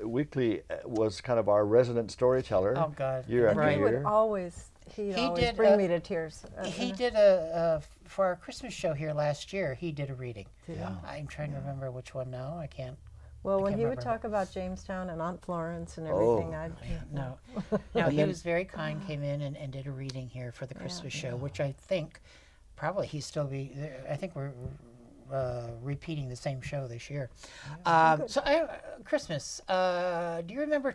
Weekly was kind of our resident storyteller. Oh, God. Year after And he Right. would year. always, He always did, bring me to tears. He did a for our Christmas show here last year. He did a reading. Yeah. I'm trying to remember which one now. I can't. Well, when can't he would remember. talk about Jamestown and Aunt Florence and Oh. everything, I'd No, no. He was very kind. Came in and did a reading here for the Christmas show, which I think probably he's still be. I think we're repeating the same show this year. Christmas. Do you remember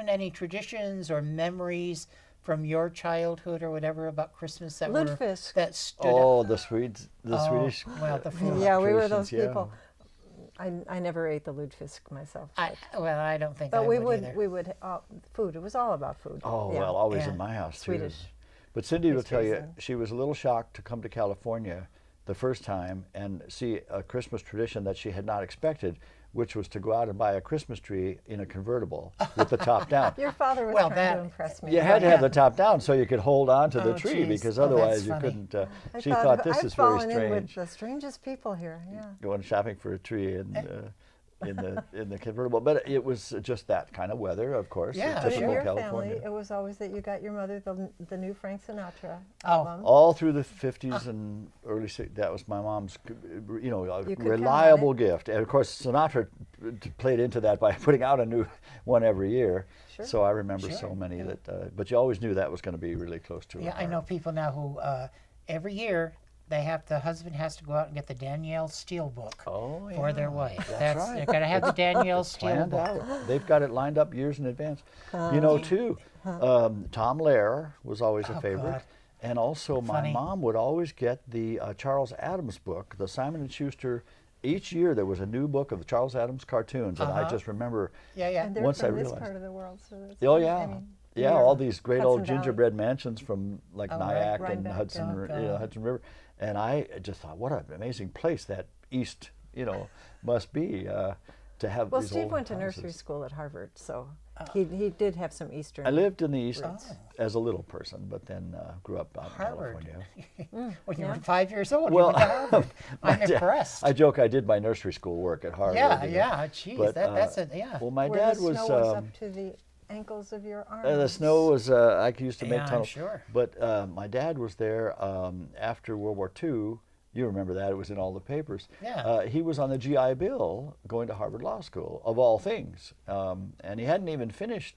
any traditions or memories from your childhood or whatever about Christmas that Lutefisk. that stood out? Oh, the Swedes, the Swedish. Well, the food. yeah, we were traditions, those yeah. people. I never ate the lutefisk myself. I don't think. But I we would would either. we would food. It was all about food. Oh yeah. well, always Yeah. in my house too. Swedish But Cindy will tell you, pastries and- she was a little shocked to come to California the first time and see a Christmas tradition that she had not expected, which was to go out and buy a Christmas tree in a convertible with the top down. Your father was Well, trying that- to impress me. You had to have Yeah. the top down so you could hold on to the Oh, tree, geez. because Oh, that's otherwise you funny. couldn't. I She thought this I've is very fallen in with strange, the strangest people here. Yeah. going shopping for a tree in the convertible. But it was just that kind of weather, of course. Yeah, But in typical your California. family, it was always that you got your mother the new Frank Sinatra Oh. album. All through the 50s and early 60s, that was my mom's, a You could count on reliable it. gift. And of course, Sinatra played into that by putting out a new one every year. Sure. So I remember Sure, so many that, but you always knew that was going to be really close to her Yeah, I heart. know people now who every year the husband has to go out and get the Danielle Steele book Oh, for their yeah. wife. That's They're right. got to have the Danielle Steele Planned book. out. They've got it lined up years in advance. Too, Tom Lehrer was always a Oh, favorite. God. And also Funny. my mom would always get the Charles Adams book, the Simon & Schuster. Each year there was a new book of the Charles Adams cartoons, and I just remember, Yeah, yeah. And they're once I from this realized- part of the world, so that's oh fun. yeah, I mean, yeah, near all these great old Hudson Valley. gingerbread mansions from like Oh, Nyack right. and Rhinebeck, Hudson, oh, God. Hudson River, and I just thought, what an amazing place that East, must be to have. Well, these Steve old went to houses. nursery school at Harvard, so he did have some Eastern. I lived in the East Roots. as a little person, but then grew up out in Harvard. California. When you were Yeah. 5 years old, Well, you went to Harvard. I'm My dad- impressed. I joke I did my nursery school work at Harvard. Yeah, you know. yeah. Geez, But, that's it. Yeah. Well, my where dad the was. snow was up to the ankles of your arms. The snow was. I used to make Yeah, I'm tunnels. sure. But my dad was there after World War II. You remember that? It was in all the papers. Yeah. He was on the GI Bill going to Harvard Law School, of all things. And he hadn't even finished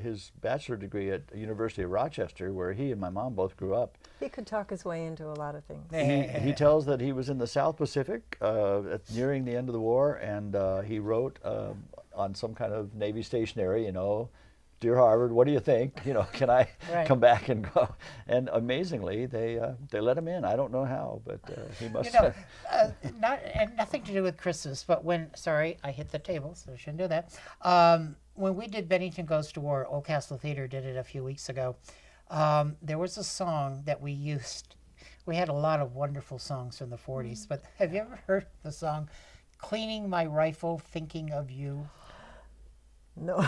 his bachelor degree at the University of Rochester, where he and my mom both grew up. He could talk his way into a lot of things. He tells that he was in the South Pacific nearing the end of the war, and he wrote on some kind of Navy stationery, "Dear Harvard, what do you think? Can I Right. come back and go?" And amazingly, they let him in. I don't know how, but he must have. And nothing to do with Christmas, but sorry, I hit the table, so I shouldn't do that. When we did Bennington Goes to War, Old Castle Theater did it a few weeks ago. There was a song that we used. We had a lot of wonderful songs from the 40s, but have you ever heard the song "Cleaning My Rifle, Thinking of You"? No.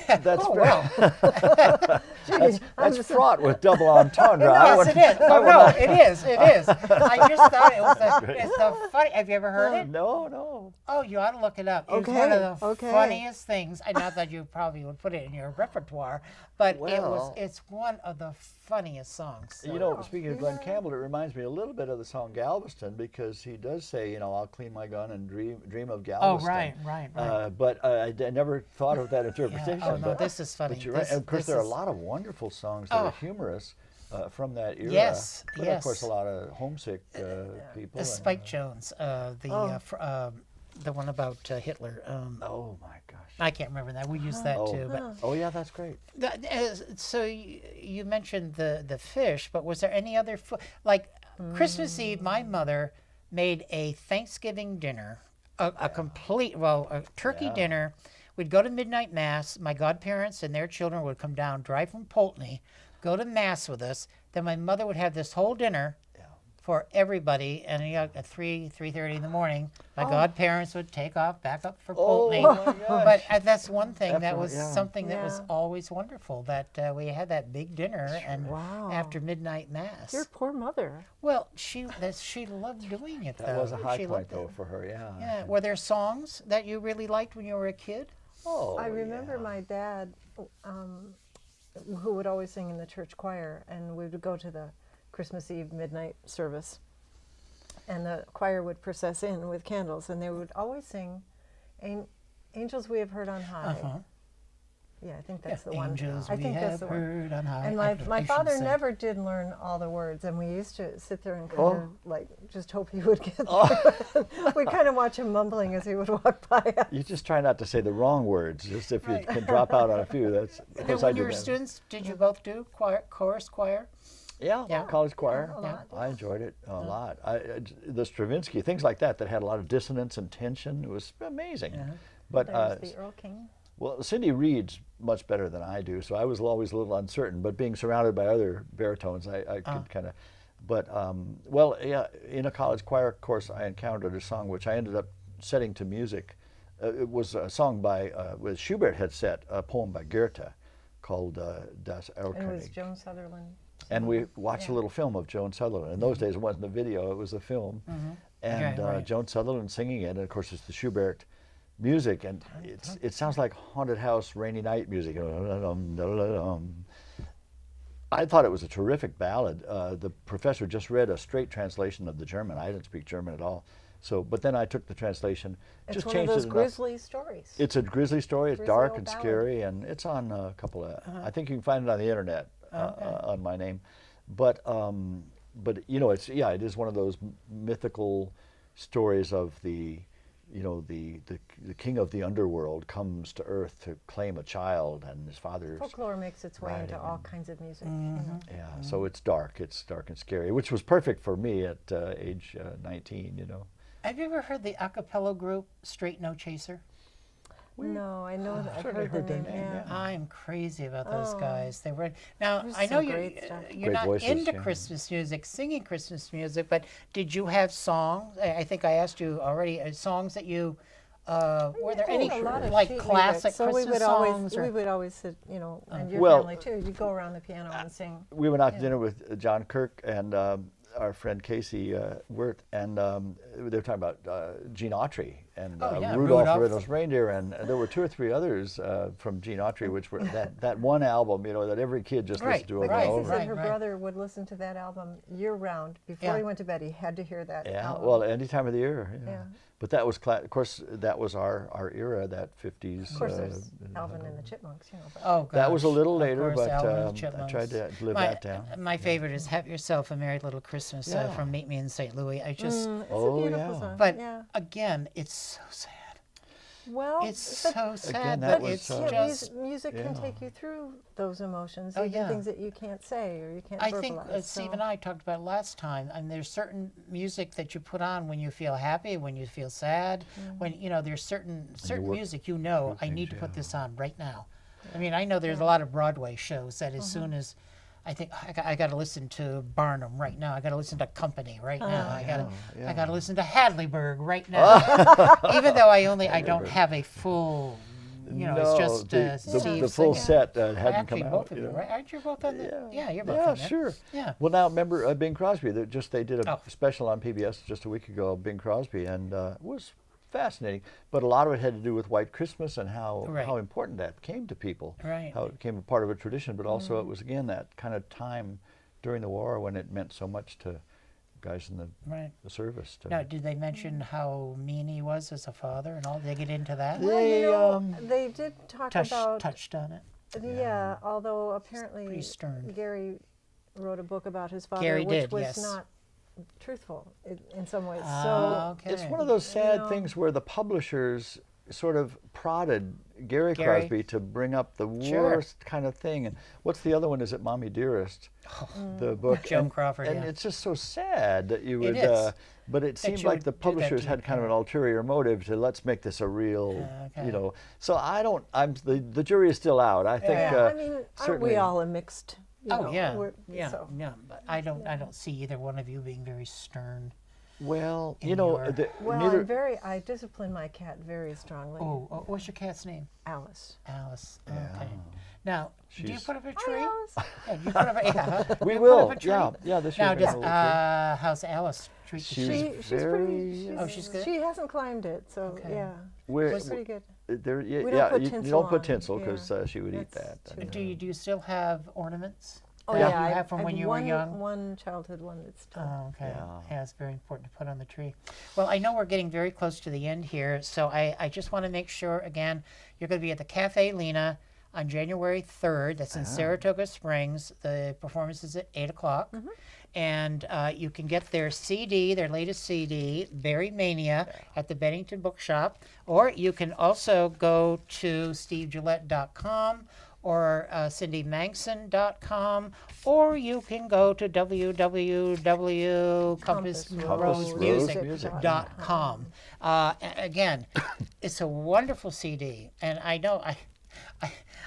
That's Oh, well. that's fraught with double entendre. Yes, it is. Oh, no, it is. It is. I just thought it's the funny. Have you ever heard it? No. Oh, you ought to look it up. It's one of the Okay. funniest things. I not that you probably would put it in your repertoire, but Well. it's one of the funniest songs. So- Speaking of Glenn Campbell, it reminds me a little bit of the song Galveston, because he does say, "I'll clean my gun and dream of Oh, Galveston." right. But I never thought of that interpretation. Oh, no, but, this is funny. But you're right. This- And of course, this there are a is- lot of wonderful songs that Oh. are humorous from that era. Yes, But of course, yes. a lot of homesick people. and, Spike Jones, the one about Hitler. Oh my gosh. I can't remember that. We used that too. But Oh yeah, that's great. so you mentioned the fish, but was there any other like Christmas Eve? My mother made a Thanksgiving dinner, a complete a turkey Yeah. dinner. We'd go to midnight mass. My godparents and their children would come down, drive from Poultney, go to mass with us. then my mother would have this whole dinner for everybody, and at 3:30 in the morning, my godparents would take off back up for Pulteney. my gosh. But that's one thing that After- was yeah. something that was Yeah. always wonderful, that we had that big dinner and Wow. after midnight mass. Your poor mother. Well, she loved doing it, though. That was a high She point, loved it. though, for her, yeah. Yeah. Were there songs that you really liked when you were a kid? Oh, I remember my dad, who would always sing in the church choir, and we would go to the Christmas Eve midnight service, and the choir would process in with candles, and they would always sing Angels We Have Heard on High. Uh-huh. Yeah, I think that's the one. Angels I we think that's have the one. heard on high. And I my should father say. never did learn all the words, and we used to sit there and kind Oh. of like just hope he would get through it. We'd kind of watch him mumbling as he would walk by us. You just try not to say the wrong words, just if you can drop out on a few. That's Now, because I when did you were that. students, did you both do chorus choir? Yeah, Yeah. college choir. A lot. I enjoyed it a lot. The Stravinsky, things like that had a lot of dissonance and tension. It was amazing. But There's the Earl King. well, Cindy reads much better than I do, so I was always a little uncertain. But being surrounded by other baritones, I could kind of. But well, yeah, in a college choir course, I encountered a song which I ended up setting to music. It was a song by with Schubert had set a poem by Goethe called Das And it was Erlkönig. Joan Sutherland. And we watched a little film of Joan Sutherland. In those days, it wasn't a video; it was a film. And Right, right. Joan Sutherland singing it, and of course, it's the Schubert music, and it sounds like haunted house, rainy night music. I thought it was a terrific ballad. The professor just read a straight translation of the German. I didn't speak German at all, so but then I took the translation, It's just one of changed those it enough. grisly stories. It's a grisly story. It's Grisly dark old and ballad. scary, and it's on a couple of. I think you can find it on the internet on my name, but you know, it is one of those mythical stories of the king of the underworld comes to Earth to claim a child, and his father's. Folklore makes its way into all kinds of music. You know. Yeah, so it's dark and scary, which was perfect for me at age 19. You know. Have you ever heard the a cappella group Straight No Chaser? No, I know that I've certainly heard the heard their name. name, Yeah. I'm crazy about those Oh. guys. They were now. There's I know some great stuff. you're Great not voices, into yeah. Christmas music, singing Christmas music, but did you have songs? I think I asked you already. Songs that you were there any A lot of like sheet music. classic So Christmas we would songs? always or- we would always sit, you know, and your Well, family too. You'd go around the piano and sing. We went out to dinner with John Kirk and our friend Casey Wirt, and they were talking about Gene Autry and Oh, yeah, Rudolph the Rudolph. Red-Nosed Reindeer, and there were 2 or 3 others from Gene Autry, which were that one album, you know, that every kid just Right, listened to over But right, and Casey over. said right, her right. brother would listen to that album year round. Before Yeah. he went to bed, he had to hear that Yeah, album. well, any time of the year. Yeah. Yeah. But that was, of course, that was our era, that 50s. Of course, there's Alvin and the Chipmunks, you know. But Oh, That was a gosh, little of later, course, but Alvin and the I Chipmunks. tried to live that down. My favorite is "Have Yourself a Merry Little Christmas" Yeah. from Meet Me in St. Louis. I just, it's Oh, a beautiful yeah. song. but yeah. again, it's so sad. Well, It's but so sad, that but was, it's yeah, just. music can yeah. take you through those emotions, Oh, even yeah. things that you can't say or you can't I verbalize. think Steve and I talked about it last time. And there's certain music that you put on when you feel happy, when you feel sad, when you know there's certain work music. You know, I things, need to put yeah. this on right now. I mean, I know there's a lot of Broadway shows that as soon as I think I got to listen to Barnum right now. I got to listen to Company right now. I got to listen to Hadleyburg right now. Even though I don't have a full. You know, it's just Steve the full singing. set hadn't Actually, come both out. of you you, know. right? Aren't you both on the? Yeah, you're both Yeah, on there. sure. Yeah. Well, now remember Bing Crosby. They did a Oh. special on PBS just a week ago, Bing Crosby, and it was fascinating. But a lot of it had to do with White Christmas and how Right. important that came to people. Right. How it became a part of a tradition, but also it was again that kind of time during the war when it meant so much to guys in Right. the service. To, Now, did they mention how mean he was as a father and all? Did they get into that? Well, you They, know, they did talk Touched about on it. yeah, although apparently Pretty stern. Gary wrote a book about his father, Gary which did, was yes. not truthful in some ways. Ah, okay. It's one of those sad know. things where the publishers sort of prodded Gary Gary. Crosby to bring up the Sure. worst kind of thing. And what's the other one? Is it Mommy Dearest? The book. Joan Crawford, And yeah. it's just so sad that you would. It is. But it That seemed you like would the do that publishers to had your kind of an ulterior motive to let's make this a real, Okay. you know. So I don't. The jury is still out. I think. Yeah. I mean, aren't certainly- we all a mixed Oh yeah, we're- yeah, so. yeah. But I don't see either one of you being very stern. Well, In you know, your- Well, neither. I discipline my cat very strongly. Oh, what's your cat's name? Alice. Alice. Yeah. Okay. Now, do you She's- put up a Hi, tree? Alice. Yeah, you put up a, yeah. We you will. Put up a tree? Yeah. This year Now, we're gonna does have a little tree. how's Alice treat the She's tree? She's very, pretty. Oh, she's good? She hasn't climbed it, so Okay. yeah, We're, she's pretty good. there, yeah, We don't put you tinsel don't put on, tinsel because yeah. she would eat That's that. too And, Do you still have ornaments? Oh that yeah, you I have from when you were young? One childhood one that's still. Oh, okay. Yeah. Yeah, it's very important to put on the tree. Well, I know we're getting very close to the end here, so I just want to make sure, again, you're going to be at the Cafe Lena on January 3rd. That's in Saratoga Springs. The performance is at 8 o'clock. And you can get their CD, their latest CD, Berry Mania, at the Bennington Bookshop. Or you can also go to stevegillette.com or cindymangson.com, or you can go to www.compassrosemusic.com. Again, it's a wonderful CD, and I know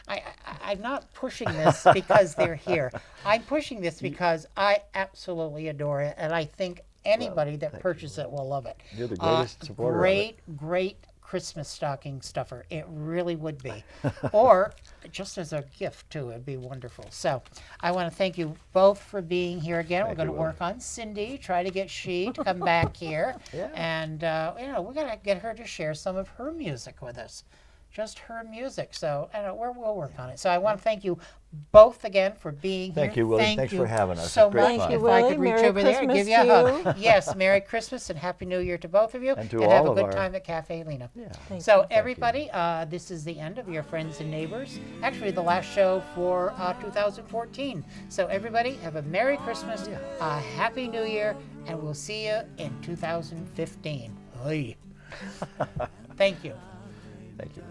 I'm not pushing this because they're here. I'm pushing this because I absolutely adore it, and I think anybody that purchases it will love it. You're the greatest supporter of it. Great Christmas stocking stuffer. It really would be. Or just as a gift, too. It'd be wonderful. So I want to thank you both for being here again. Thank We're going you, to work on Cindy, try to get she to come back here. Yeah. And, we got to get her to share some of her music with us. Just her music. So we'll work on it. So I want to thank you both again for being Thank here. you, Willy. Thank Thanks you for having us. so It's great much. Thank fun. you, If I Willy. could reach Merry over there and Christmas give you a to hug. Yes, Merry Christmas and Happy New Year to both of you. And to have all a of good our- time at Cafe Lena. Yeah. So everybody, this is the end of your friends and neighbors. Actually, the last show for 2014. So everybody, have a Merry Christmas, a Happy New Year, and we'll see you in 2015. Hey. Thank you. Thank you.